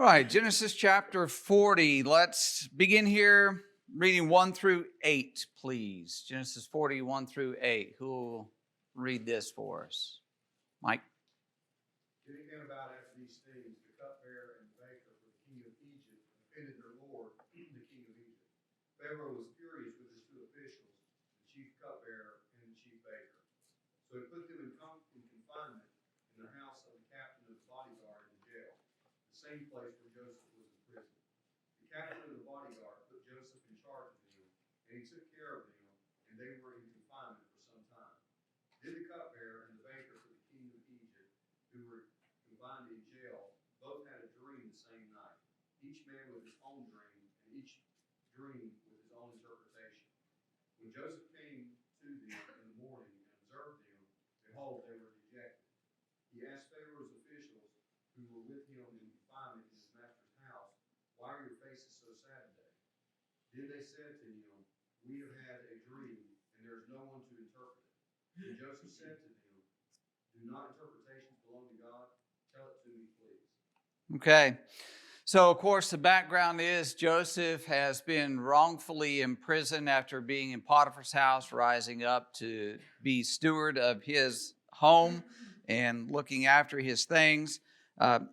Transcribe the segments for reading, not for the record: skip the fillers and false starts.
All right, Genesis chapter 40. Let's begin here reading 1 through 8, please. Genesis 40, 1 through 8. Who will read this for us? Mike? Then it came about after these things, the cupbearer and the baker for the king of Egypt offended their lord, the king of Egypt. Pharaoh was furious with his two officials, the chief cupbearer and the chief baker. So he put them in confinement in the house of the captain of the bodyguard in jail, the same place where Joseph was in prison. The captain of the bodyguard put Joseph in charge of them, and he took care of them, and they were in confinement for some time. Then the cupbearer and the baker for the king of Egypt, who were confined in jail, both had a dream the same night, each man with his own dream, and each dream with his own interpretation. When Joseph came to them in the morning and observed them, behold, they were dejected. He asked Pharaoh's officials who were with him in confinement in his master's house, "Why are your faces so sad today?" Then they said to him, "We have had a dream, and there is no one to interpret it." And Joseph said to them, "Do not interpretations belong to God? Tell it to me, please." Okay. So, of course, the background is Joseph has been wrongfully imprisoned after being in Potiphar's house, rising up to be steward of his home and looking after his things.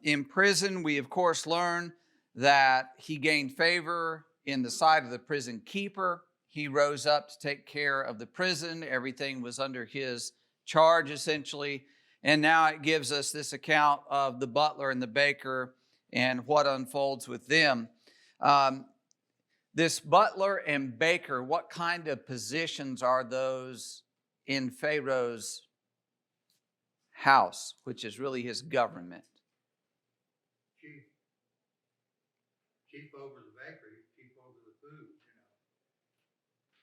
In prison, we, of course, learn that he gained favor in the sight of the prison keeper. He rose up to take care of the prison. Everything was under his charge, essentially. And now it gives us this account of the butler and the baker and what unfolds with them. This butler and baker, what kind of positions are those in Pharaoh's house, which is really his government? Chief over the bakery, chief over the food,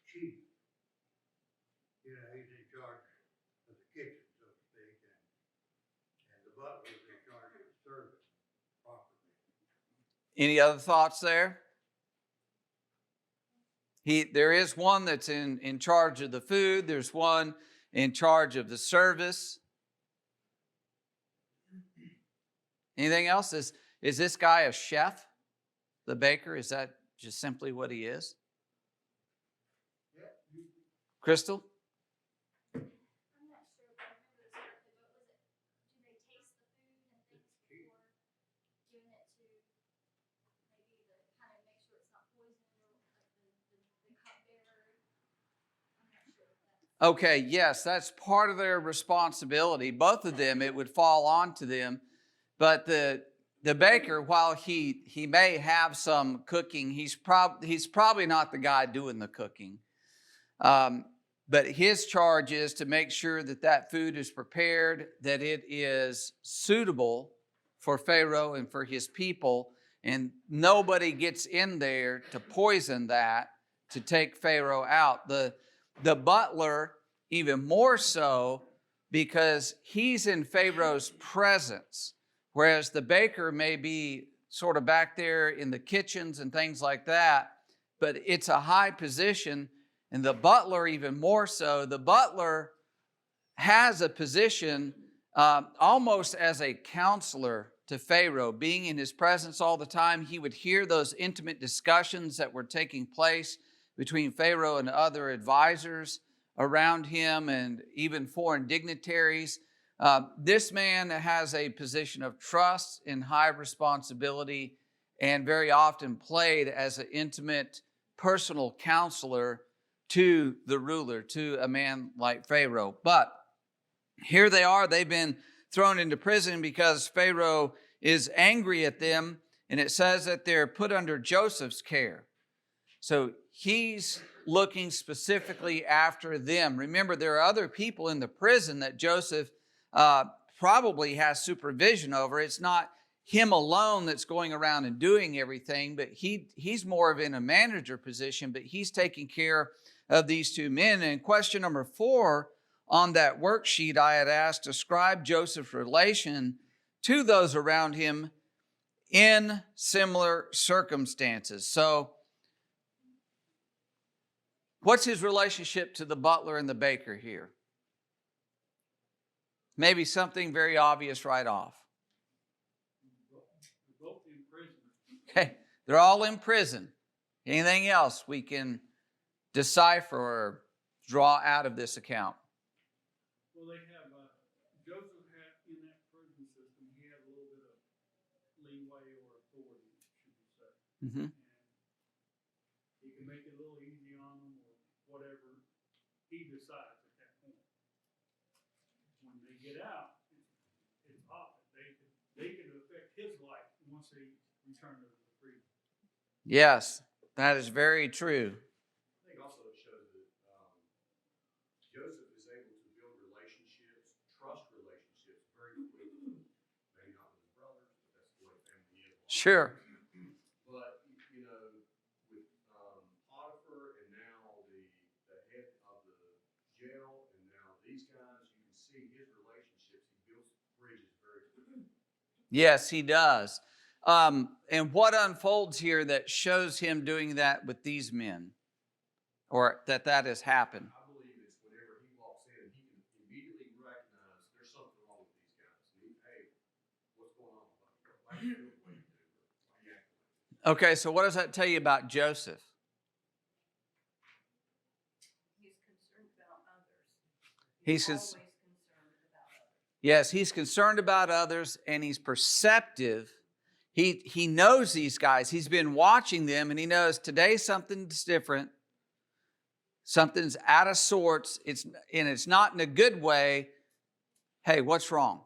chief. He's in charge of the kitchen, so to speak, and the butler is in charge of the service properly. Any other thoughts there? There is one that's in charge of the food. There's one in charge of the service. Anything else? Is this guy a chef, the baker? Is that just simply what he is? Yeah. Crystal? I'm not sure, but I remember exactly what was it? Do they taste the food and things before giving it to maybe the kind of make sure it's not poisoned or like the cupbearer? I'm not sure if that's Okay, yes, that's part of their responsibility. Both of them, it would fall onto them. But the baker, while he may have some cooking, he's probably not the guy doing the cooking. But his charge is to make sure that food is prepared, that it is suitable for Pharaoh and for his people, and nobody gets in there to poison that, to take Pharaoh out. The butler, even more so, because he's in Pharaoh's presence, whereas the baker may be sort of back there in the kitchens and things like that, but it's a high position. And the butler, even more so, the butler has a position almost as a counselor to Pharaoh. Being in his presence all the time, he would hear those intimate discussions that were taking place between Pharaoh and other advisors around him and even foreign dignitaries. This man has a position of trust and high responsibility, and very often played as an intimate personal counselor to the ruler, to a man like Pharaoh. But here they are, they've been thrown into prison because Pharaoh is angry at them, and it says that they're put under Joseph's care. So he's looking specifically after them. Remember, there are other people in the prison that Joseph probably has supervision over. It's not him alone that's going around and doing everything, but he's more of in a manager position, but he's taking care of these two men. And question number 4 on that worksheet I had asked, describe Joseph's relation to those around him in similar circumstances. So what's his relationship to the butler and the baker here? Maybe something very obvious right off. Both in prison Okay, they're all in prison. Anything else we can decipher or draw out of this account? Well, they have, Joseph had, in that prison system, he had a little bit of leeway or authority, should we say. Mm-hmm. And he can make it a little easy on them or whatever he decides at that point. When they get out, it's odd. They can affect his life once they return to the freedom. Yes, that is very true. I think also it shows that Joseph is able to build relationships, trust relationships very quickly. Maybe not with his brothers, but that's the way family is. Sure. But, you know, with Potiphar and now the head of the jail and now these guys, you can see his relationships. He builds bridges very quickly. Yes, he does. And what unfolds here that shows him doing that with these men, or that has happened? I believe it's whenever he walks in, he can immediately recognize there's something wrong with these guys. Hey, what's going on? Why do you feel the way you do? Why you acting like this? Okay, so what does that tell you about Joseph? He's concerned about others. He's always cons- concerned about others. Yes, he's concerned about others, and he's perceptive. He knows these guys. He's been watching them, and he knows today something's different. Something's out of sorts. It's not in a good way. Hey, what's wrong?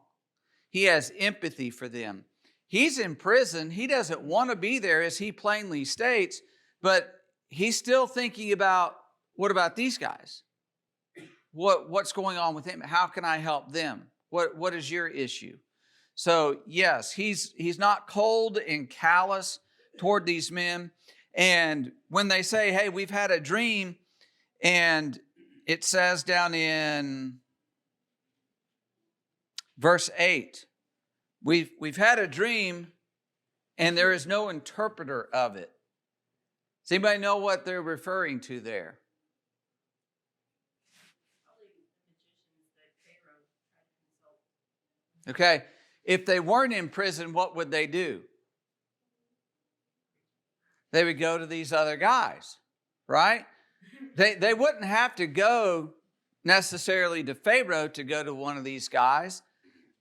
He has empathy for them. He's in prison. He doesn't want to be there, as he plainly states, but he's still thinking about, what about these guys? What's going on with them? How can I help them? What is your issue? So yes, he's not cold and callous toward these men. And when they say, hey, we've had a dream, and it says down in verse 8, we've had a dream and there is no interpreter of it. Does anybody know what they're referring to there? Probably the magicians that Pharaoh tried to consult. Okay, if they weren't in prison, what would they do? They would go to these other guys, right? They wouldn't have to go necessarily to Pharaoh to go to one of these guys.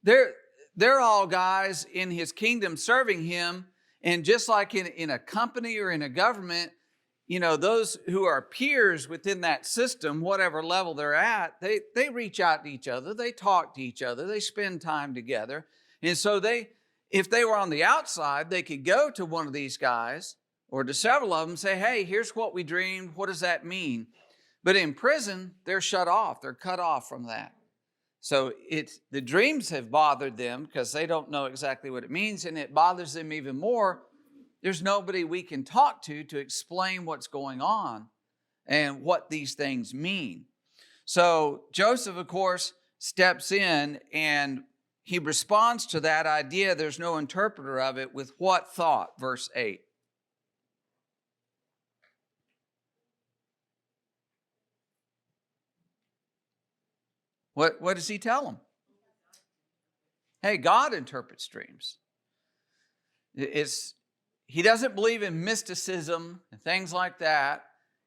They're all guys in his kingdom serving him. And just like in a company or in a government, you know, those who are peers within that system, whatever level they're at, they reach out to each other. They talk to each other. They spend time together. And so if they were on the outside, they could go to one of these guys or to several of them and say, hey, here's what we dreamed. What does that mean? But in prison, they're shut off. They're cut off from that. So the dreams have bothered them because they don't know exactly what it means, and it bothers them even more. There's nobody we can talk to explain what's going on and what these things mean. So Joseph, of course, steps in and he responds to that idea, there's no interpreter of it, with what thought? Verse 8. What does he tell them? Hey, God interprets dreams. He doesn't believe in mysticism and things like that.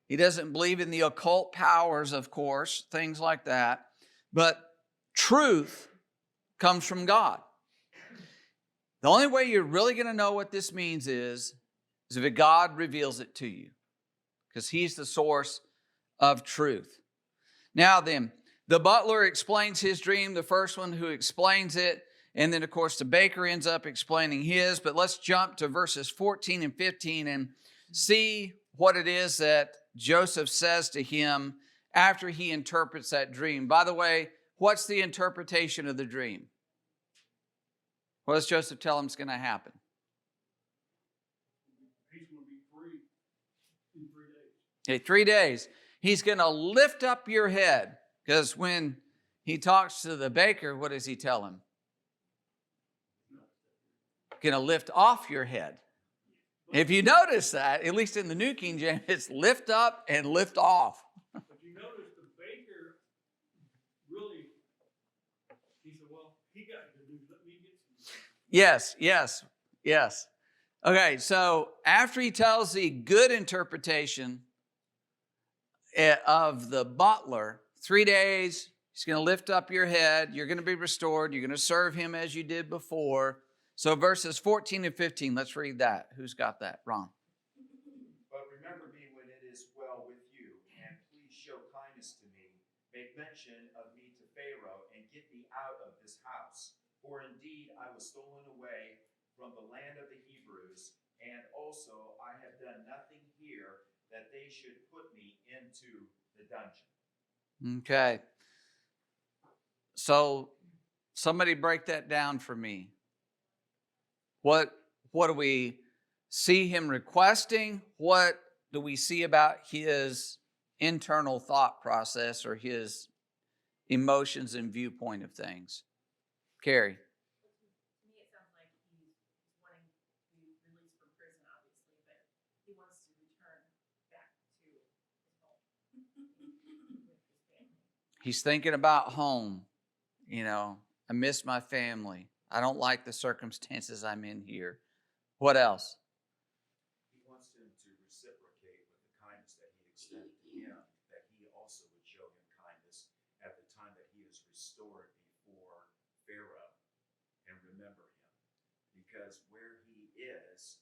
He doesn't believe in the occult powers, of course, things like that. But truth comes from God. The only way you're really going to know what this means is if God reveals it to you, because he's the source of truth. Now then, the butler explains his dream, the first one who explains it, and then, of course, the baker ends up explaining his. But let's jump to verses 14 and 15 and see what it is that Joseph says to him after he interprets that dream. By the way, what's the interpretation of the dream? What does Joseph tell him is going to happen? He's going to be free in 3 days. Okay, 3 days. He's going to lift up your head. Because when he talks to the baker, what does he tell him? Going to lift off your head. If you notice that, at least in the New King James, it's lift up and lift off. But you notice the baker really, he said, well, he got good news. Let me get some. Yes. Okay, so after he tells the good interpretation of the butler, 3 days, he's going to lift up your head, you're going to be restored, you're going to serve him as you did before. So verses 14 and 15, let's read that. Who's got that? Ron. But remember me when it is well with you, and please show kindness to me. Make mention of me to Pharaoh, and get me out of this house. For indeed I was stolen away from the land of the Hebrews, and also I have done nothing here that they should put me into the dungeon. Okay. So somebody break that down for me. What do we see him requesting? What do we see about his internal thought process or his emotions and viewpoint of things? Carrie. To me, it sounds like he's wanting to be released from prison, obviously, but he wants to return back to his home with his family. He's thinking about home. You know, I miss my family. I don't like the circumstances I'm in here. What else? He wants him to reciprocate with the kindness that he extended to him, that he also would show him kindness at the time that he is restored before Pharaoh, and remember him. Because where he is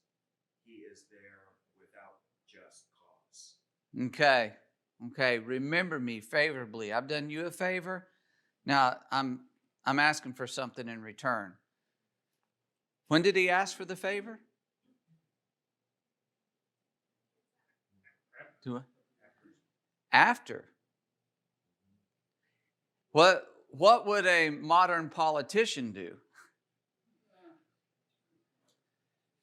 there without just cause. Okay. Remember me favorably. I've done you a favor. Now I'm asking for something in return. When did he ask for the favor? After. What would a modern politician do?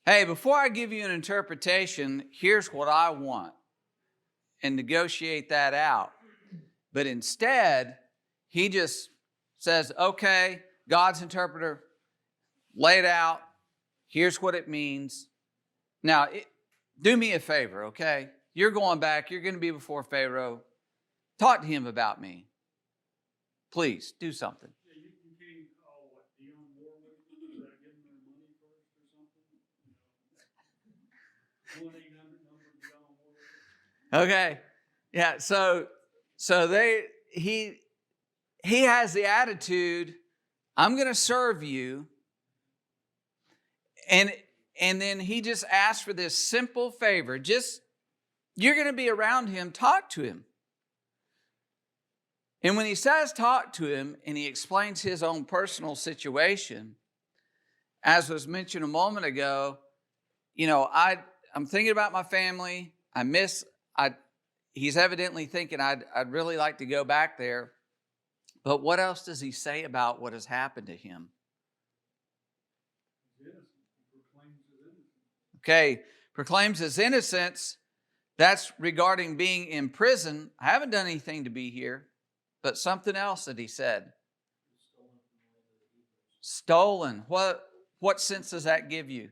Hey, before I give you an interpretation, here's what I want, and negotiate that out. But instead, he just says, okay, God's interpreter laid out. Here's what it means. Now, do me a favor, okay? You're going back. You're going to be before Pharaoh. Talk to him about me. Please, do something. Yeah, you can't call what, Dionne Warwick, without giving her money first or something? 1-800 number Dionne Warwick. Okay. Yeah, so he has the attitude, I'm going to serve you. And then he just asks for this simple favor. Just, you're going to be around him, talk to him. And when he says talk to him and he explains his own personal situation, as was mentioned a moment ago, you know, I'm thinking about my family. He's evidently thinking I'd really like to go back there. But what else does he say about what has happened to him? He's innocent. He proclaims his innocence. Okay, proclaims his innocence. That's regarding being in prison. I haven't done anything to be here. But something else that he said. Stolen. What sense does that give you?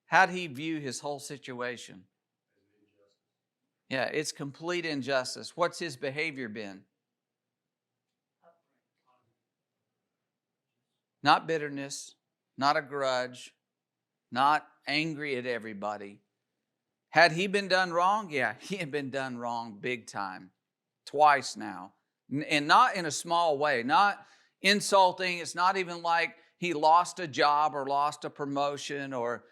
How did he view his whole situation? Yeah, it's complete injustice. What's his behavior been? Not bitterness, not a grudge, not angry at everybody. Had he been done wrong? Yeah, he had been done wrong big time. Twice now. And not in a small way, not insulting. It's not even like he lost a job or lost a promotion or,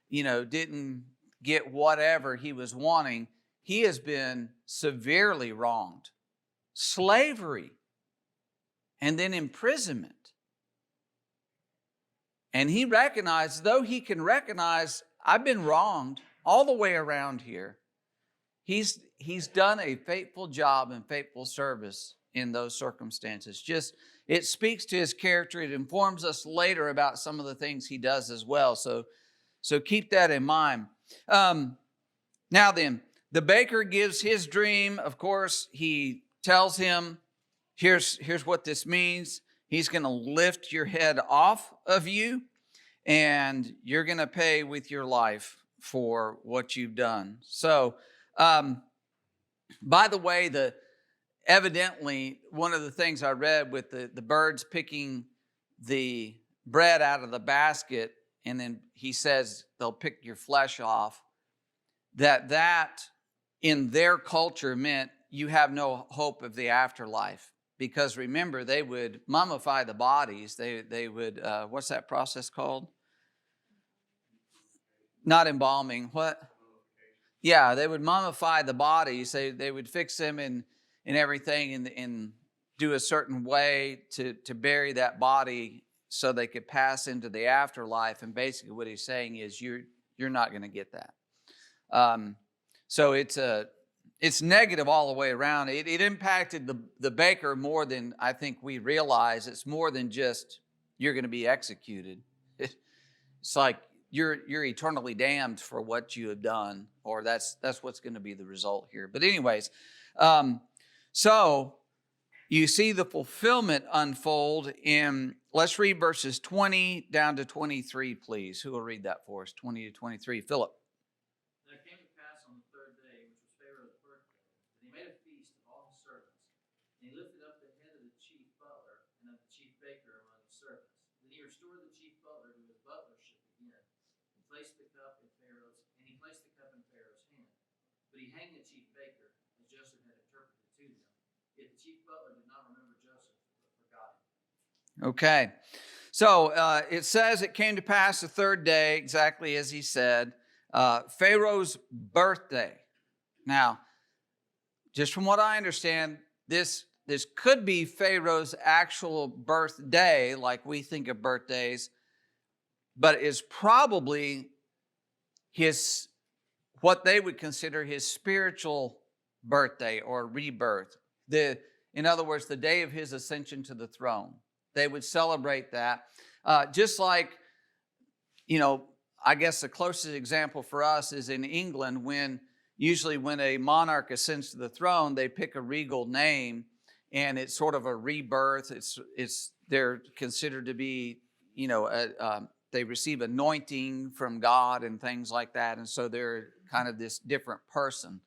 didn't get whatever he was wanting. He has been severely wronged. Slavery. And then imprisonment. And he recognized, though he can recognize, I've been wronged all the way around here. He's done a faithful job and faithful service in those circumstances. It speaks to his character. It informs us later about some of the things he does as well. So keep that in mind. Now then, the baker gives his dream. Of course, he tells him, here's what this means. He's going to lift your head off of you, and you're going to pay with your life for what you've done. So, by the way, evidently, one of the things I read with the birds picking the bread out of the basket and then he says they'll pick your flesh off, that in their culture meant you have no hope of the afterlife. Because remember, they would mummify the bodies. They would, what's that process called? Not embalming. What? Yeah, they would mummify the bodies. They would fix them and everything and do a certain way to bury that body so they could pass into the afterlife. And basically what he's saying is you're not going to get that. So it's negative all the way around. It impacted the baker more than I think we realize. It's more than just you're going to be executed. It's like you're eternally damned for what you have done, or that's what's going to be the result here. But anyways, so you see the fulfillment unfold in, let's read verses 20 down to 23, please. Who will read that for us? 20 to 23. Philip. And it came to pass on the third day, which was Pharaoh's birthday, that he made a feast of all his servants. And he lifted up the head of the chief butler and of the chief baker among his servants. Then he restored the chief butler to his butlership again, and placed the cup in Pharaoh's hand. But he hanged the chief baker, as Joseph had interpreted to them. Yet the chief butler did not remember Joseph, but forgot him. Okay. So it says it came to pass the third day, exactly as he said, Pharaoh's birthday. Now, just from what I understand, this could be Pharaoh's actual birthday, like we think of birthdays, but is probably what they would consider his spiritual birthday or rebirth. In other words, the day of his ascension to the throne. They would celebrate that. Just like, I guess the closest example for us is in England, usually when a monarch ascends to the throne, they pick a regal name, and it's sort of a rebirth. They're considered to be, they receive anointing from God and things like that, and so they're kind of this different person.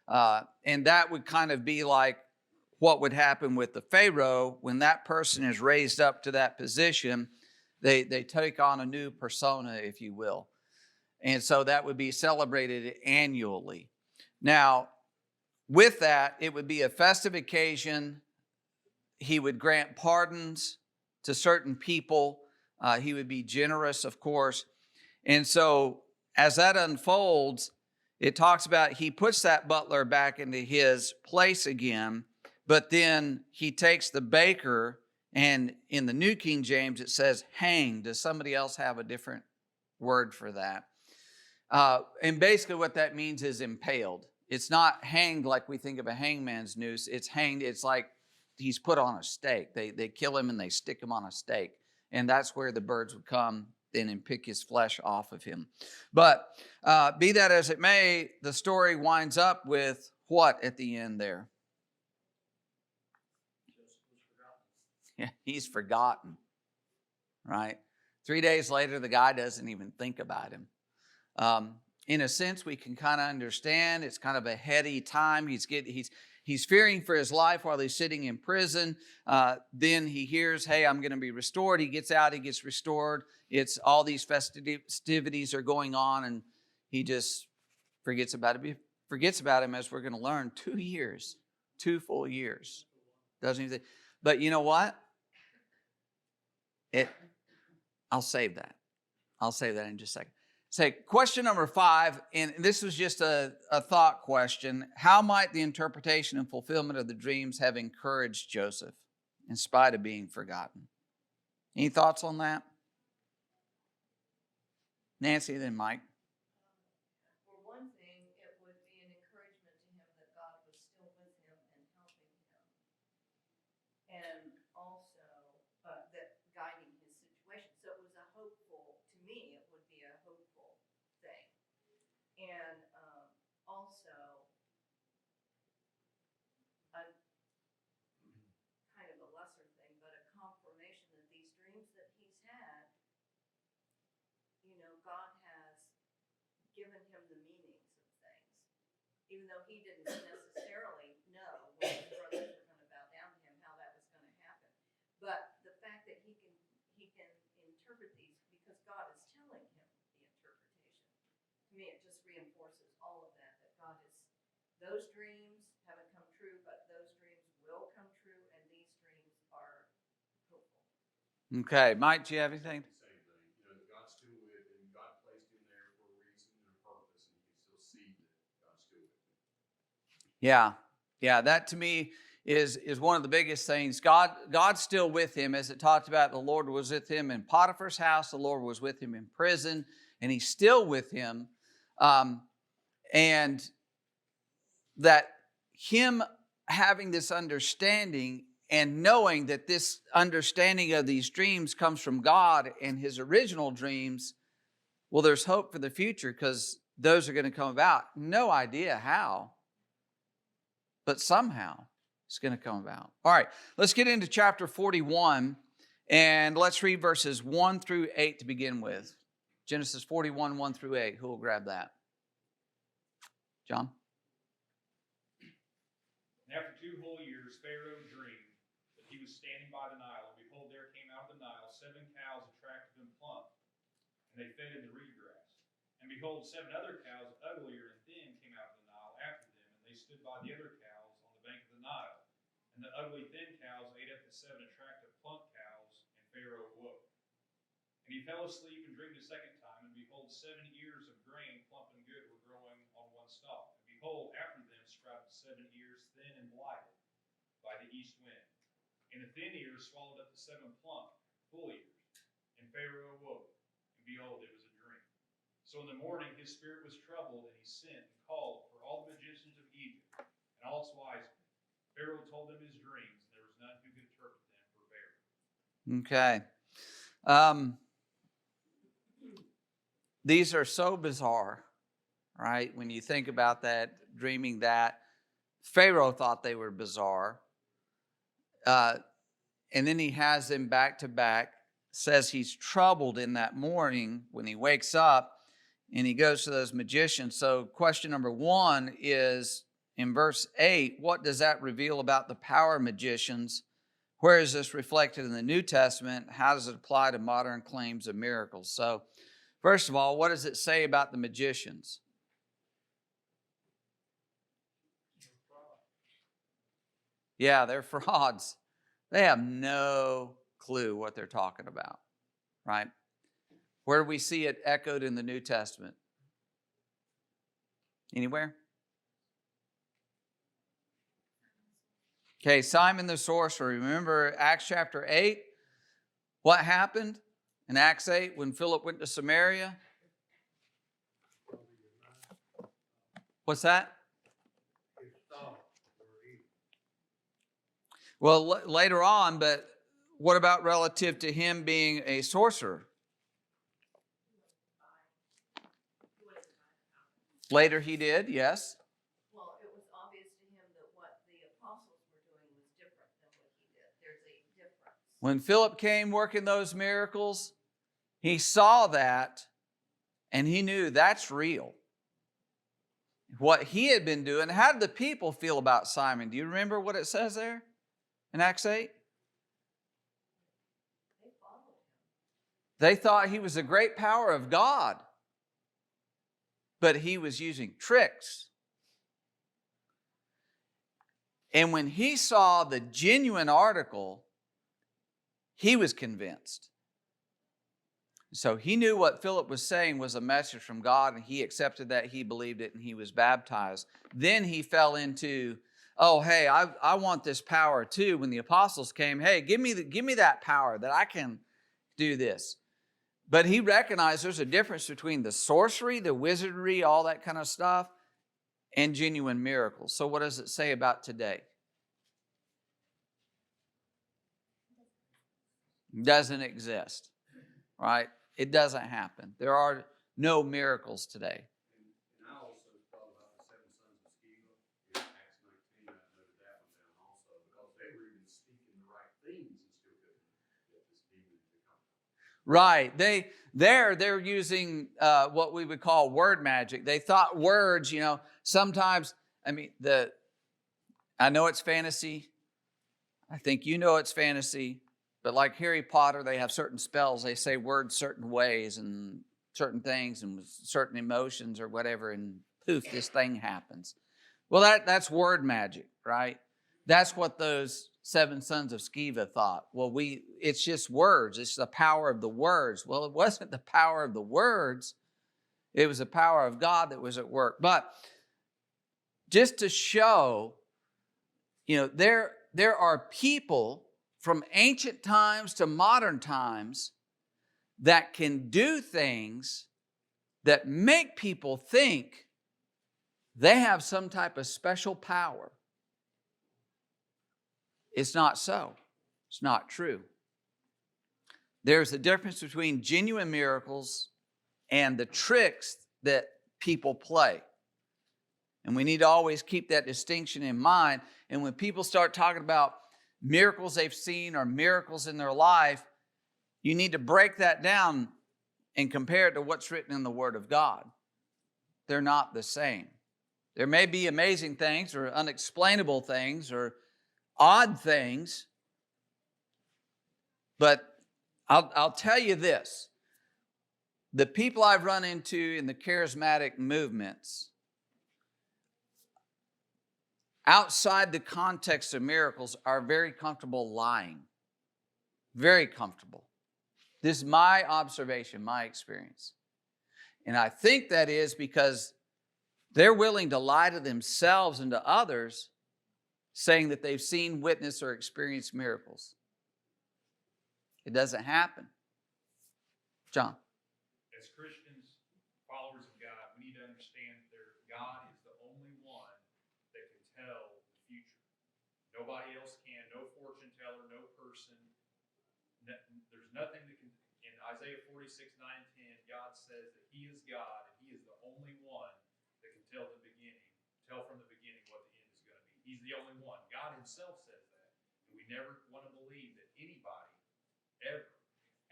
And that would kind of be like what would happen with the Pharaoh when that person is raised up to that position. They take on a new persona, if you will. And so that would be celebrated annually. Now, with that, it would be a festive occasion. He would grant pardons to certain people. He would be generous, of course. And so as that unfolds, it talks about he puts that butler back into his place again, but then he takes the baker, and in the New King James it says hanged. Does somebody else have a different word for that? And basically what that means is impaled. It's not hanged like we think of a hangman's noose. It's hanged. It's like he's put on a stake. They kill him and they stick him on a stake. And that's where the birds would come then and pick his flesh off of him. But be that as it may, the story winds up with what at the end there? Yeah, he's forgotten, right? 3 days later, the guy doesn't even think about him. In a sense, we can kind of understand. It's kind of a heady time. He's fearing for his life while he's sitting in prison. Then he hears, hey, I'm going to be restored. He gets out, he gets restored. It's all these festivities are going on, and he just forgets about it. He forgets about him, as we're going to learn, 2 years, 2 full years. Doesn't even think. But you know what? I'll save that. I'll save that in just a second. Say, question number 5, and this was just a thought question. How might the interpretation and fulfillment of the dreams have encouraged Joseph in spite of being forgotten? Any thoughts on that? Nancy, then Mike. For one thing, it would be an encouragement to him that God was still with him and helping him. And also that guiding his situation. So it was a hopeful, to me, it would be a hopeful thing. And also a kind of a lesser thing, but a confirmation that these dreams that he's had, God has given him the meanings of things, even though he didn't necessarily know when his brothers were going to bow down to him how that was going to happen. But the fact that he can interpret these because God is telling him me, it just reinforces all of that, that God is, those dreams haven't come true, but those dreams will come true, and these dreams are hopeful. Okay, Mike, do you have anything? Same thing, you know, that God's still with him, God placed him there for a reason and a purpose, and you can still see that God's still with him. Yeah. Yeah, that to me is one of the biggest things. God's still with him, as it talked about. The Lord was with him in Potiphar's house. The Lord was with him in prison, and he's still with him. And that him having this understanding and knowing that this understanding of these dreams comes from God and his original dreams, well, there's hope for the future because those are going to come about. No idea how, but somehow it's going to come about. All right, let's get into chapter 41, and let's read verses 1 through 8 to begin with. Genesis 41, 1 through 8. Who will grab that? John? And after 2 whole years, Pharaoh dreamed that he was standing by the Nile, and behold, there came out of the Nile 7 cows attractive and plump, and they fed in the reed grass. And behold, 7 other cows, uglier and thin, came out of the Nile after them, and they stood by the other cows on the bank of the Nile. And the ugly, thin cows ate up the 7 attractive, plump cows, and Pharaoh awoke. And he fell asleep and dreamed a second time, and behold, 7 ears of grain, plump and good, were growing on one stalk. And behold, after them sprouted 7 ears, thin and blighted by the east wind. And the thin ears swallowed up the 7 plump, full ears. And Pharaoh awoke, and behold, it was a dream. So in the morning his spirit was troubled, and he sent and called for all the magicians of Egypt and all its wise men. Pharaoh told them his dreams, and there was none who could interpret them for Pharaoh. Okay. These are so bizarre, right? When you think about that, dreaming that, Pharaoh thought they were bizarre. And then he has them back to back, says he's troubled in that morning when he wakes up, and he goes to those magicians. So question number 1 is, in verse 8, what does that reveal about the power magicians? Where is this reflected in the New Testament? How does it apply to modern claims of miracles? So, first of all, what does it say about the magicians? Yeah, they're frauds. They have no clue what they're talking about, right? Where do we see it echoed in the New Testament? Anywhere? Okay, Simon the sorcerer. Remember Acts chapter 8? What happened in Acts 8 when Philip went to Samaria? What's that? Well, later on, but what about relative to him being a sorcerer? Later he did, yes. Well, it was obvious to him that what the apostles were doing was different than what he did. There's a difference. When Philip came working those miracles, he saw that and he knew that's real. What he had been doing, how did the people feel about Simon? Do you remember what it says there in Acts 8? They followed him. They thought he was a great power of God, but he was using tricks. And when he saw the genuine article, he was convinced. So he knew what Philip was saying was a message from God, and he accepted that, he believed it, and he was baptized. Then he fell into, oh, hey, I want this power too. When the apostles came, hey, give me that power that I can do this. But he recognized there's a difference between the sorcery, the wizardry, all that kind of stuff, and genuine miracles. So what does it say about today? Doesn't exist, right? It doesn't happen. There are no miracles today. And I also thought about the 7 sons of Sceva in Acts 19. I noted that one down also, because they were even speaking the right things and still couldn't get this demon to come. Right. They're using what we would call word magic. They thought words, sometimes, I know it's fantasy. I think you know it's fantasy. But like Harry Potter, they have certain spells. They say words certain ways, and certain things and with certain emotions or whatever, and poof, this thing happens. Well, that's word magic, right? That's what those 7 sons of Sceva thought. Well, it's just words. It's the power of the words. Well, it wasn't the power of the words. It was the power of God that was at work. But just to show, there are people from ancient times to modern times that can do things that make people think they have some type of special power. It's not so. It's not true. There's a difference between genuine miracles and the tricks that people play. And we need to always keep that distinction in mind. And when people start talking about miracles they've seen or miracles in their life, you need to break that down and compare it to what's written in the Word of God. They're not the same. There may be amazing things or unexplainable things or odd things, but I'll tell you this. The people I've run into in the charismatic movements, outside the context of miracles, are very comfortable lying. Very comfortable. This is my observation, my experience. And I think that is because they're willing to lie to themselves and to others, saying that they've seen, witnessed, or experienced miracles. It doesn't happen. John. As Christians, followers of God, we need to understand that God is the only one that can tell the future. Nobody else can. No fortune teller, no person. There's nothing that can. In Isaiah 46, 9, 10, God says that He is God and He is the only one that can tell from the beginning what the end is going to be. He's the only one. God Himself says that. And we never want to believe that anybody ever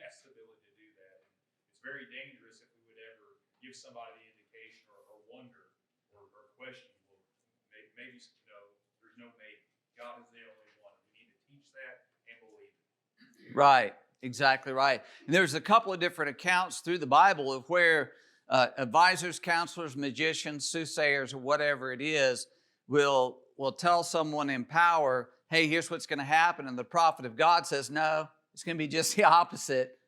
has the ability to do that. And it's very dangerous if we would ever give somebody the indication or wonder or question, well, maybe, there's no maybe. God is the only one. We need to teach that and believe it. Right. Exactly right. And there's a couple of different accounts through the Bible of where advisors, counselors, magicians, soothsayers, or whatever it is, will tell someone in power, hey, here's what's going to happen. And the prophet of God says, no, it's going to be just the opposite.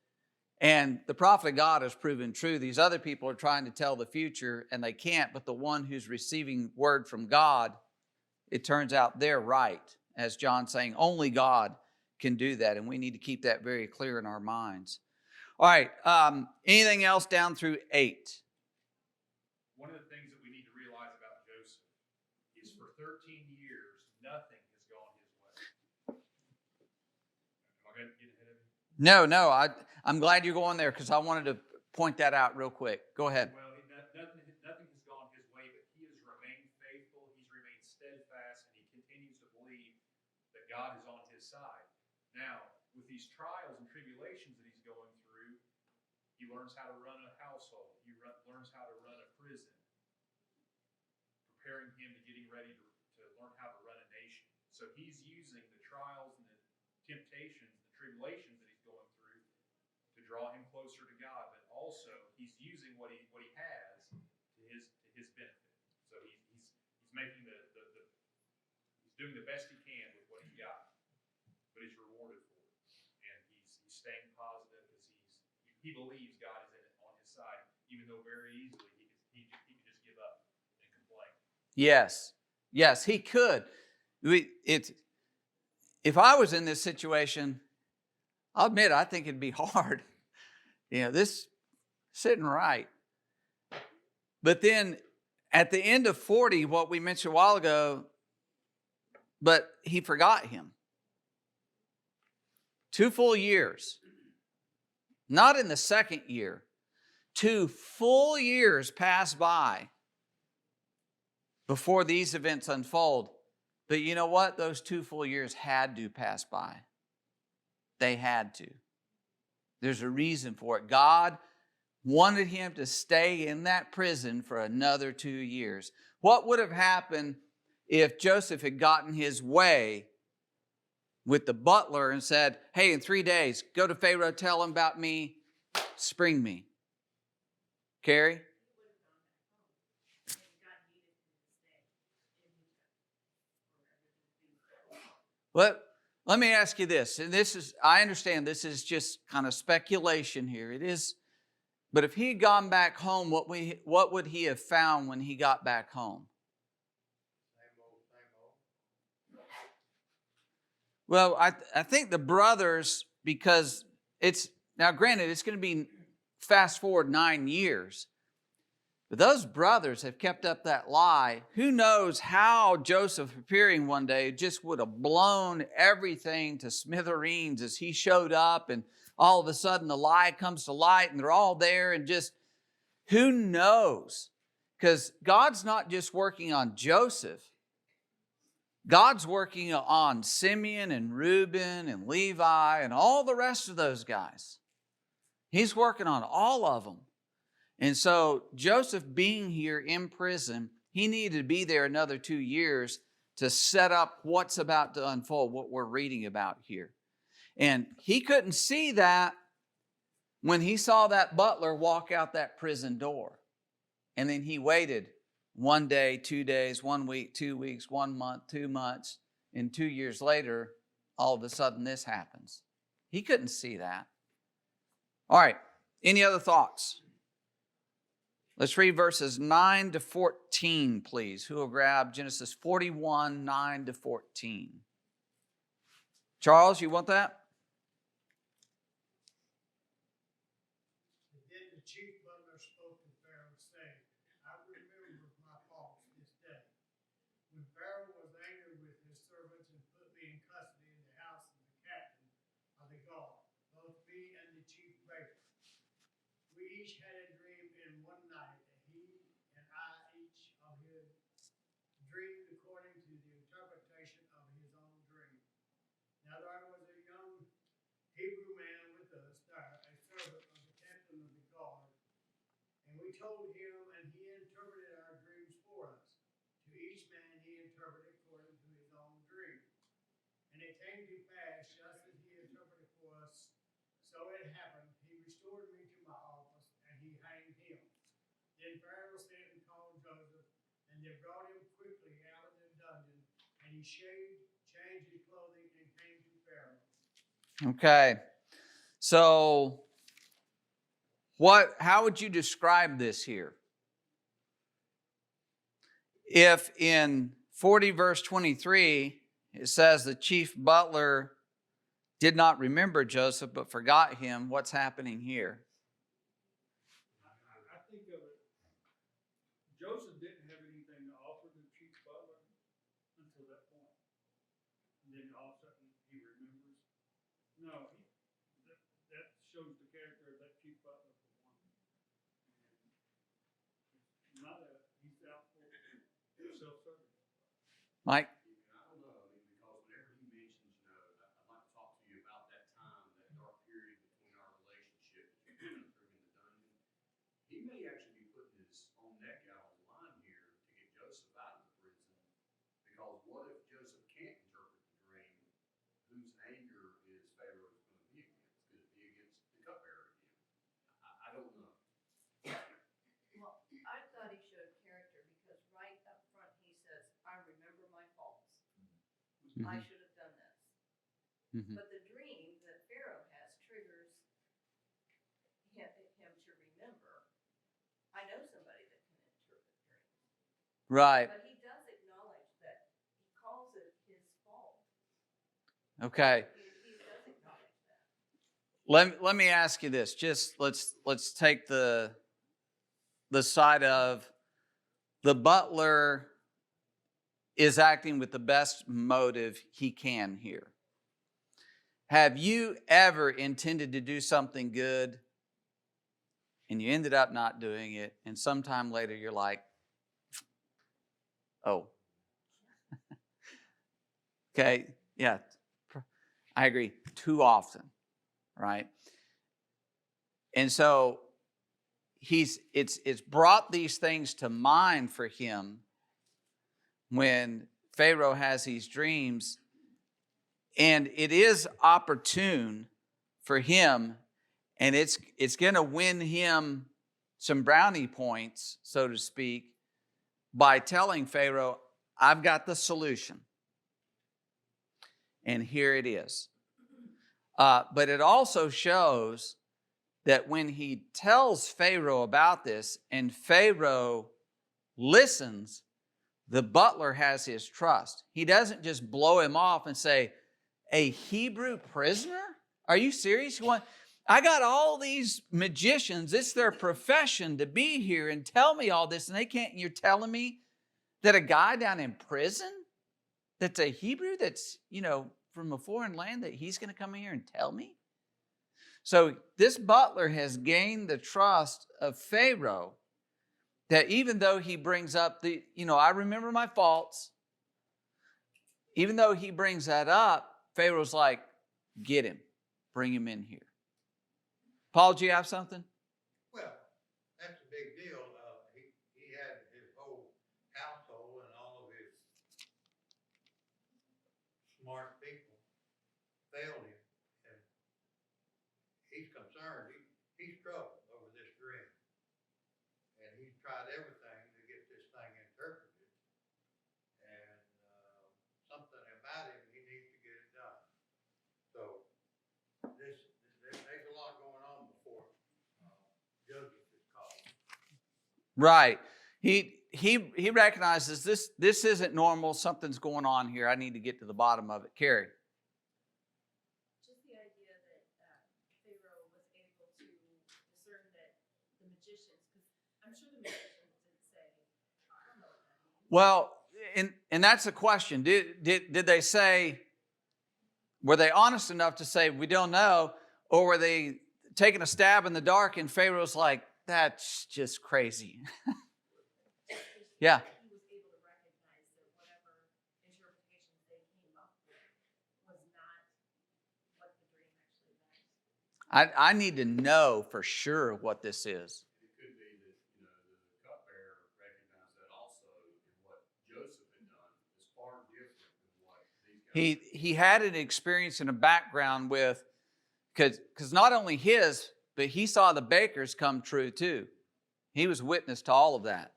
And the prophet of God has proven true. These other people are trying to tell the future and they can't, but the one who's receiving word from God, it turns out they're right. As John's saying, only God can do that, and we need to keep that very clear in our minds. All right, anything else down through 8? One of the things that we need to realize about Joseph is for 13 years, nothing has gone his way. Am I going to get ahead of you? No, I'm glad you're going there because I wanted to point that out real quick. Go ahead. Well, nothing has gone his way, but he has remained faithful, he's remained steadfast, and he continues to believe that God is on his side. Now, with these trials and tribulations that he's going through, he learns how to run a household. He learns how to run a prison, preparing him to getting ready to learn how to run a nation. So he's using the trials and the temptations, the tribulations that he's going through to draw him closer to God, but also he's using what he has to his benefit. So he's making he's doing the best he can with what he's got. But he's rewarded for it. And he's staying positive because he believes God is on his side, even though very easily he could just give up and complain. Yes, he could. If I was in this situation, I'll admit I think it'd be hard. This sitting right. But then at the end of 40, what we mentioned a while ago, but he forgot him. 2 full years, not in the second year, 2 full years pass by before these events unfold. But you know what? Those 2 full years had to pass by. They had to. There's a reason for it. God wanted him to stay in that prison for another 2 years. What would have happened if Joseph had gotten his way with the butler and said, hey, in 3 days, go to Pharaoh, tell him about me, spring me? Carrie? Let me ask you this, and I understand this is just kind of speculation here. It is, but if he had gone back home, what would he have found when he got back home? Same old. Well, I think the brothers, because now granted, it's going to be fast forward 9 years, but those brothers have kept up that lie. Who knows how Joseph appearing one day just would have blown everything to smithereens as he showed up, and all of a sudden the lie comes to light and they're all there, and just who knows? Because God's not just working on Joseph. God's working on Simeon and Reuben and Levi and all the rest of those guys. He's working on all of them. And so Joseph being here in prison, he needed to be there another 2 years to set up what's about to unfold, what we're reading about here. And he couldn't see that when he saw that butler walk out that prison door. And then he waited 1 day, 2 days, 1 week, 2 weeks, 1 month, 2 months, and 2 years later, all of a sudden this happens. He couldn't see that. All right, any other thoughts? Let's read verses 9 to 14, please. Who will grab Genesis 41, 9 to 14? Charles, you want that? And then the chief butler spoke to Pharaoh, saying, I remember my faults this day. When Pharaoh was angry with his servants and put me in custody in the house of the captain of the guard, both me and the chief baker. We each had a dream in one night, and he and I each of his dreamed according to the interpretation of his own dream. Now there was a young Hebrew man with us there, a servant of the captain of the guard, and we told him, and he interpreted our dreams for us. To each man he interpreted according to his own dream. And it came to pass, just as he interpreted for us, so it happened. He restored me to my office, and he hanged him. Then Pharaoh sent and called Joseph, and they brought him quickly out of the dungeon, and he shaved, changed his clothing, and came to Pharaoh. Okay. So, how would you describe this here? If in 40 verse 23, it says the chief butler did not remember Joseph but forgot him, what's happening here? I think of it, Joseph didn't have anything to offer the chief butler until that point. And then all of a sudden he remembers. No, that shows the character of that chief butler for one. And not that he's out for self-serving. Mike? I don't know, because whenever he mentions, I'd like to talk to you about that time, that dark period between our relationship that you're going through in the dungeon. He may actually be putting his own neck out on the line here to get Joseph out of the prison. Because what if Joseph can't interpret the dream? Whose anger is Pharaoh going to be against? Could it be against the cupbearer again? I don't know. Well, I thought he showed character because right up front he says, I remember my faults. I should have done this. Mm-hmm. But the dream that Pharaoh has triggers him to remember. I know somebody that can interpret dreams. Right. But he does acknowledge that he calls it his fault. Okay. He does acknowledge that. Let me ask you this. Just let's take the side of the butler is acting with the best motive he can here. Have you ever intended to do something good and you ended up not doing it, and sometime later you're like, oh. Okay, yeah, I agree, too often, right? And so it's brought these things to mind for him when Pharaoh has these dreams, and it is opportune for him, and it's going to win him some brownie points, so to speak, by telling Pharaoh, I've got the solution. And here it is. But it also shows that when he tells Pharaoh about this and Pharaoh listens, the butler has his trust. He doesn't just blow him off and say, a Hebrew prisoner? Are you serious? I got all these magicians. It's their profession to be here and tell me all this, and they can't. You're telling me that a guy down in prison that's a Hebrew that's, from a foreign land, that he's going to come in here and tell me? So this butler has gained the trust of Pharaoh, that even though he brings up I remember my faults, even though he brings that up, Pharaoh's like, get him, bring him in here. Paul, do you have something? Well, that's a big deal. He had his whole household and all of his smart people failed him. And he's concerned. He's troubled over this dream. And he's tried everything to get this thing interpreted. And something about him, he needs to get it done. So there's a lot going on before Joseph is called. Right. He recognizes this isn't normal. Something's going on here. I need to get to the bottom of it. Carrie. Just the idea that Pharaoh was able to discern that the magicians, because I'm sure the magicians didn't say, I don't know what that means. Well, and that's a question. Did they say, were they honest enough to say, we don't know? Or were they taking a stab in the dark and Pharaoh's like, that's just crazy? Yeah. He was able to recognize that whatever interpretations they came up with was not what the dream actually meant. I need to know for sure what this is. It could be that, the cupbearer recognized that also, and what Joseph had done is far different than what these guys He had an experience and a background with, because not only his, but he saw the bakers come true too. He was witness to all of that.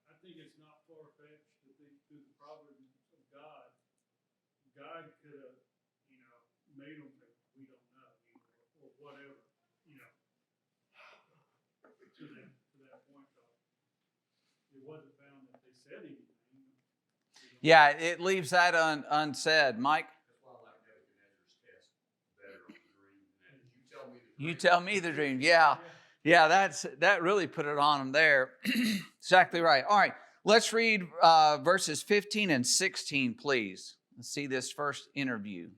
I think it's not far-fetched to think through the providence of God. God could have, made them think we don't know, or whatever, to that point, though. It wasn't found that they said anything. Yeah, it leaves that unsaid. Mike? That's why I like Nebuchadnezzar's test better on the dream than that. You tell me the dream. You tell me the dream. Yeah, that really put it on them there. Exactly right. All right, let's read verses 15 and 16, please. Let's see this first interview.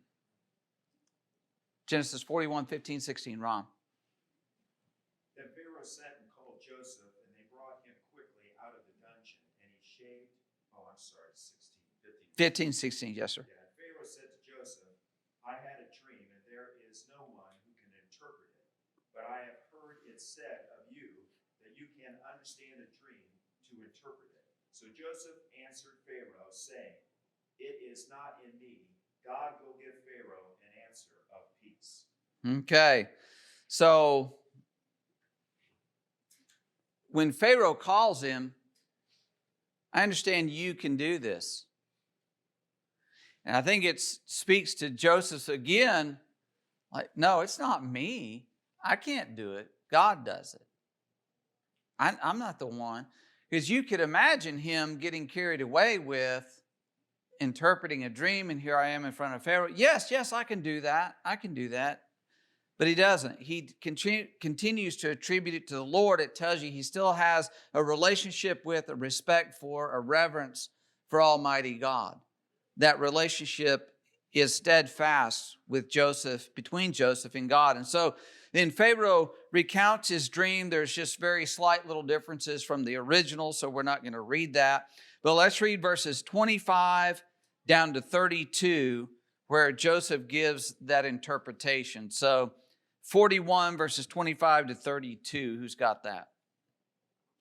Genesis 41, 15, 16. Ron. Then Pharaoh sent and called Joseph, and they brought him quickly out of the dungeon, and he shaved, 15, 16, yes, sir. Yeah, and Pharaoh said to Joseph, I had a dream, and there is no one who can interpret it. But I have heard it said of you that you can understand a dream to interpret it. So Joseph answered Pharaoh, saying, it is not in me. God will give Pharaoh an answer of peace. Okay, so when Pharaoh calls him, I understand you can do this. And I think it speaks to Joseph again, like, no, it's not me. I can't do it. God does it. I'm not the one. Because you could imagine him getting carried away with interpreting a dream, and here I am in front of Pharaoh. Yes, I can do that. I can do that. But he doesn't. He continues to attribute it to the Lord. It tells you he still has a relationship with, a respect for, a reverence for Almighty God. That relationship is steadfast with Joseph, between Joseph and God. And so then Pharaoh recounts his dream. There's just very slight little differences from the original, so we're not going to read that. But let's read verses 25 down to 32, where Joseph gives that interpretation. So 41 verses 25 to 32. Who's got that?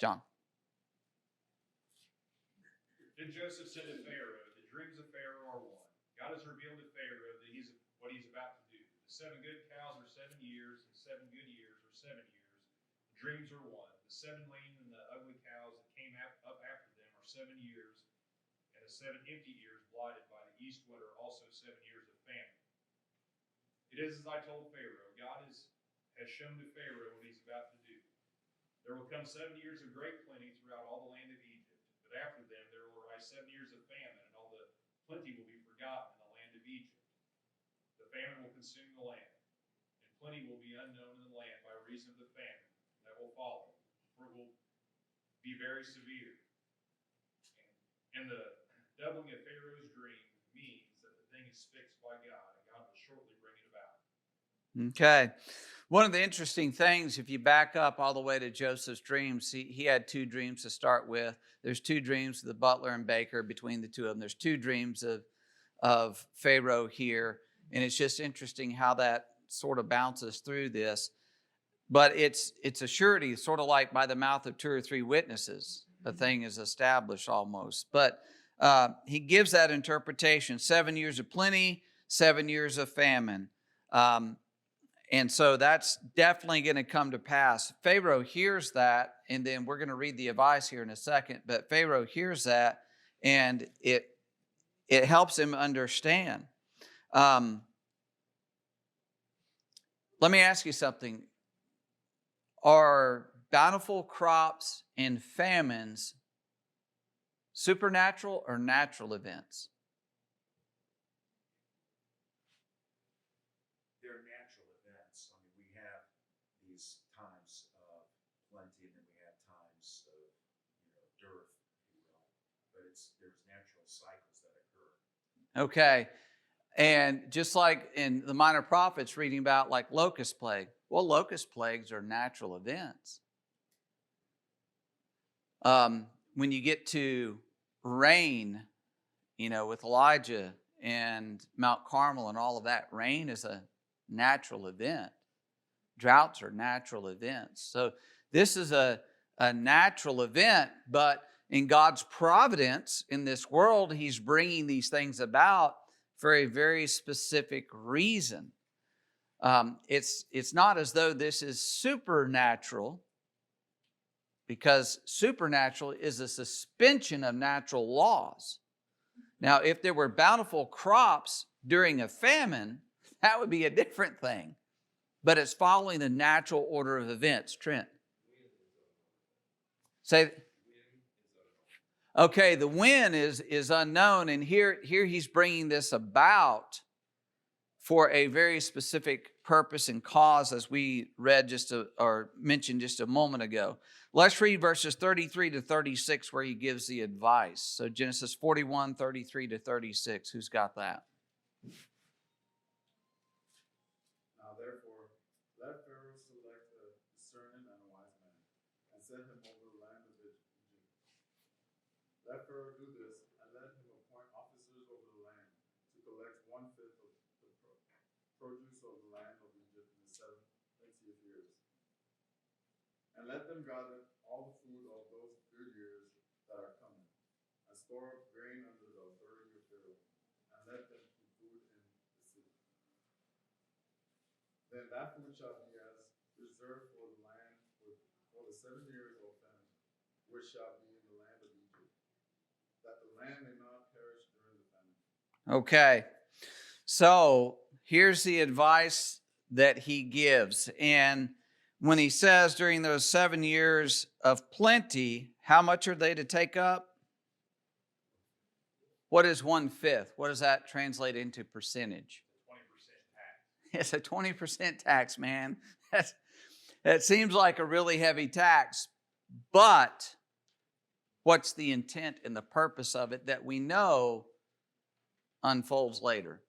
John. Then Joseph said to Pharaoh, the dreams of Pharaoh are one. God has revealed to Pharaoh that what he's about to do. The 7 good cows are 7 years, and 7 good years are 7 years. The dreams are one. the 7 lean and the ugly cows that came up after them are 7 years, and the 7 empty years blighted by the east wind are also 7 years of famine. It is as I told Pharaoh. God has shown to Pharaoh what he's about to do. There will come 7 years of great plenty throughout all the land of Egypt, but after them there will arise 7 years of famine, and all the plenty will be forgotten in the land of Egypt. The famine will consume the land, and plenty will be unknown in the land by reason of the famine that will follow, for it will be very severe. And the doubling of Pharaoh's dream means that the thing is fixed by God, and God will shortly bring it about. Okay. One of the interesting things, if you back up all the way to Joseph's dreams, he had 2 dreams to start with. There's 2 dreams of the butler and baker between the 2 of them. There's 2 dreams of Pharaoh here. And it's just interesting how that sort of bounces through this. But it's a surety, sort of like by the mouth of 2 or 3 witnesses, a thing is established almost. But he gives that interpretation, 7 years of plenty, 7 years of famine. And so that's definitely going to come to pass. Pharaoh hears that, and then we're going to read the advice here in a second, but Pharaoh hears that, and it helps him understand. Let me ask you something. Are bountiful crops and famines supernatural or natural events? They're natural events. I mean, we have these times of plenty, and then we have times of, dearth, if you will. But there's natural cycles that occur. Okay. And just like in the Minor Prophets, reading about like locust plague. Well, locust plagues are natural events. When you get to rain, with Elijah and Mount Carmel and all of that, rain is a natural event. Droughts are natural events. So this is a natural event, but in God's providence in this world, He's bringing these things about for a very specific reason. It's not as though this is supernatural, because supernatural is a suspension of natural laws. Now, if there were bountiful crops during a famine, that would be a different thing. But it's following the natural order of events. Trent. Say. Okay, the when is unknown, and here he's bringing this about for a very specific purpose and cause, as we read or mentioned just a moment ago. Let's read verses 33 to 36 where he gives the advice. So Genesis 41, 33 to 36. Who's got that? Now therefore, let Pharaoh select a discerning and a wise man, and set him over the land of Egypt. Let Pharaoh do this, and let him appoint officers over the land to collect 1/5 of the produce of the land of Egypt in the 70th years. And let them gather all the food of those good years that are coming, and store up grain under the authority of Pharaoh, and let them keep food in the city. Then that food shall be as reserved for the land for the 7 years of famine, which shall be in the land of Egypt, that the land may not perish during the famine. Okay, so here's the advice that he gives. And when he says during those 7 years of plenty, how much are they to take up? What is 1/5? What does that translate into percentage? 20% tax. It's a 20% tax, man. That seems like a really heavy tax. But what's the intent and the purpose of it that we know unfolds later?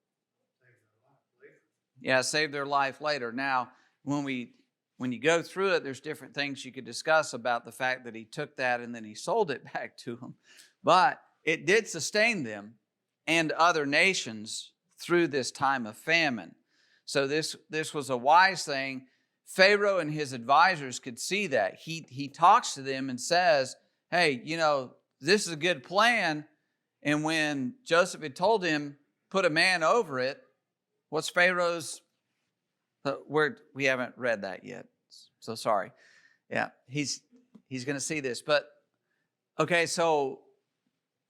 Yeah, save their life later. Now, when you go through it, there's different things you could discuss about the fact that he took that and then he sold it back to them. But it did sustain them and other nations through this time of famine. So this was a wise thing. Pharaoh and his advisors could see that. He talks to them and says, hey, this is a good plan. And when Joseph had told him, put a man over it, what's Pharaoh's? We haven't read that yet. So sorry. Yeah, He's going to see this. But, okay, so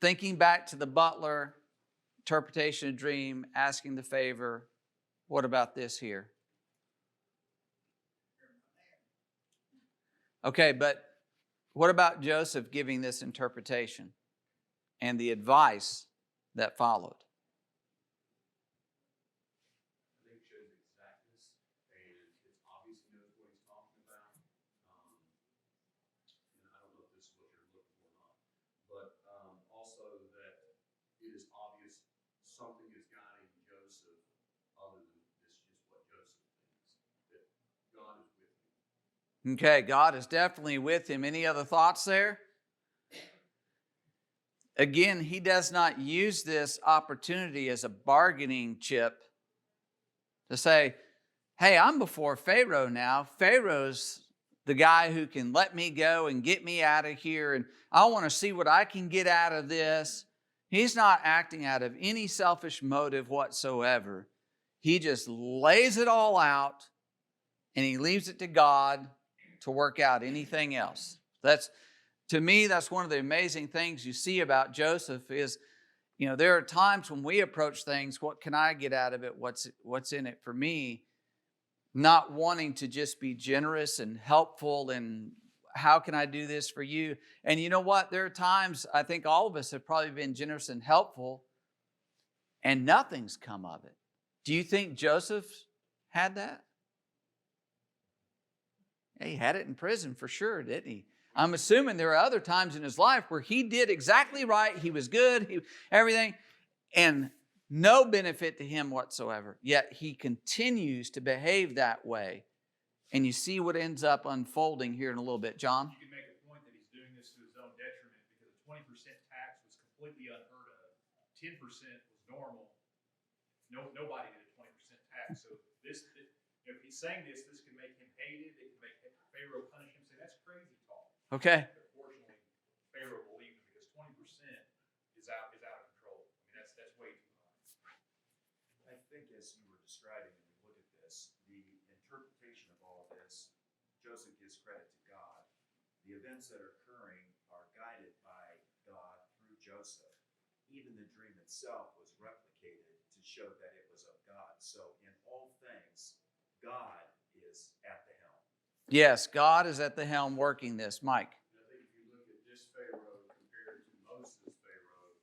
thinking back to the butler, interpretation of dream, asking the favor, what about this here? Okay, but what about Joseph giving this interpretation and the advice that followed? I think it shows exactness, and it's obvious he knows what he's talking about. And I don't know if this is what you're looking for or not, but also that it is obvious something is guiding Joseph other than this just what Joseph thinks, that God is with him. Okay, God is definitely with him. Any other thoughts there? Again, he does not use this opportunity as a bargaining chip to say, hey, I'm before Pharaoh now. Pharaoh's the guy who can let me go and get me out of here, and I want to see what I can get out of this. He's not acting out of any selfish motive whatsoever. He just lays it all out, and he leaves it to God to work out anything else. To me, that's one of the amazing things you see about Joseph is, there are times when we approach things, what can I get out of it? What's in it for me? Not wanting to just be generous and helpful and how can I do this for you? And you know what? There are times, I think all of us have probably been generous and helpful and nothing's come of it. Do you think Joseph had that? He had it in prison for sure, didn't he? I'm assuming there are other times in his life where he did exactly right. He was good, everything, and no benefit to him whatsoever. Yet he continues to behave that way. And you see what ends up unfolding here in a little bit. John? You can make a point that he's doing this to his own detriment because a 20% tax was completely unheard of. 10% was normal. Nobody did a 20% tax. So if he's saying this can make him hated. It can make Pharaoh punish him. Say that's crazy talk. Okay. Fortunately, Pharaoh believed him because 20% is out of control. I mean, that's way too high. I think as you were describing, and we look at this, the interpretation of all of this, Joseph gives credit to God. The events that are occurring are guided by God through Joseph. Even the dream itself was replicated to show that it was of God. So in all things, God is at the helm. Yes, God is at the helm working this. Mike? And I think if you look at this Pharaoh compared to Moses' Pharaoh,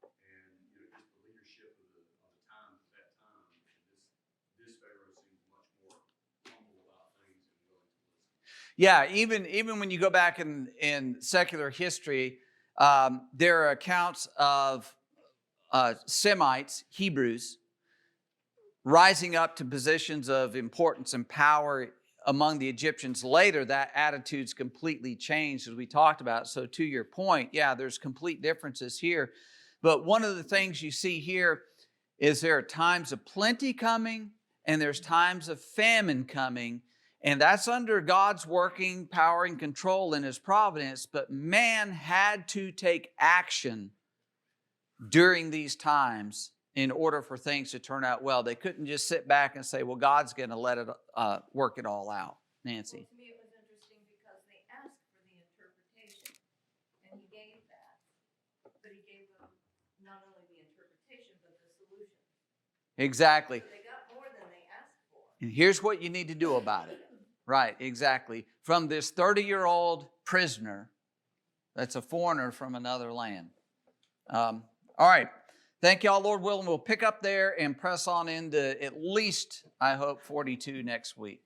and just the leadership of the times at that time, this Pharaoh seems much more humble about things and willing to listen. Yeah, even when you go back in secular history, there are accounts of Semites, Hebrews, rising up to positions of importance and power among the Egyptians. Later, that attitude's completely changed, as we talked about. So to your point, yeah, there's complete differences here. But one of the things you see here is there are times of plenty coming and there's times of famine coming. And that's under God's working power and control in His providence. But man had to take action during these times in order for things to turn out well. They couldn't just sit back and say, well, God's going to let it work it all out. Nancy? Well, to me, it was interesting because they asked for the interpretation, and he gave that. But he gave them not only the interpretation, but the solution. Exactly. So they got more than they asked for. And here's what you need to do about it. Right, exactly. From this 30-year-old prisoner that's a foreigner from another land. All right. Thank y'all, Lord willing. We'll pick up there and press on into at least, I hope, 42 next week.